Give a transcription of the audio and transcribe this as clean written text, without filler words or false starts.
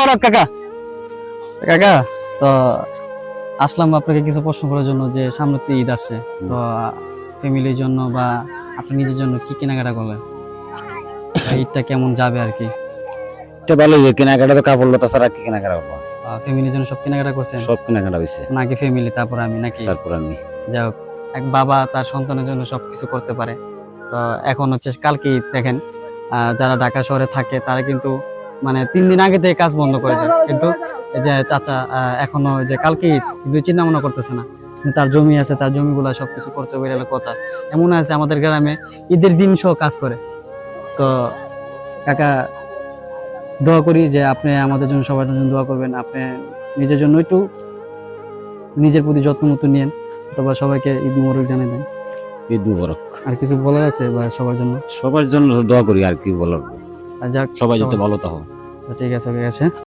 মোবারক কাকা। কাকা, তো আসলাম আপনাকে কিছু প্রশ্ন করার জন্য যে সামনে তো ঈদ আছে, তো ফ্যামিলির জন্য বা আপনি নিজের জন্য কি কেনাকাটা করলেন? ঈদটা কেমন যাবে আর কি? এটা ভালো হইবে, কেনাকাটা তো কাপড় লতা ছাড়া কি কেনাকাটা করবো? ফ্যামিলির জন্য সব কেনাকাটা করছেন? সব কেনাকাটা হয়েছে, নাকি ফ্যামিলি তারপর আমি নাকি? তারপর আমি। যাই হোক, এক বাবা তার সন্তানের জন্য সবকিছু করতে পারে। তো এখন হচ্ছে কালকে ঈদ, দেখেন যারা ঢাকা শহরে থাকে তারা কিন্তু মানে 3 দিন আগে থেকে কাজ বন্ধ করে দেয়, কিন্তু এই যে চাচা এখনো যে কালকে ঈদ কিন্তু চিন্তা ভাবনা করতেছে না। কিন্তু তার জমি আছে, তার জমিগুলা সবকিছু করতে হবে, এটা কথা। এমন আছে আমাদের গ্রামে ঈদের দিন সহ কাজ করে। তো কাকা, দোয়া করি যে আপনি আমাদের জন্য, সবার জন্য দোয়া করবেন। আপনি নিজের জন্য একটু নিজের প্রতি যত্ন মতো নিয়েন, অথবা সবাইকে ঈদ মোবারক জানিয়ে দেন। ঈদ মুবারক। আর কিছু বলার আছে বা সবার জন্য? সবার জন্য দোয়া করি, আর কি বলার। আর যাক, সবাই যাতে ভালো থাকো। ঠিক আছে, ঠিক আছে।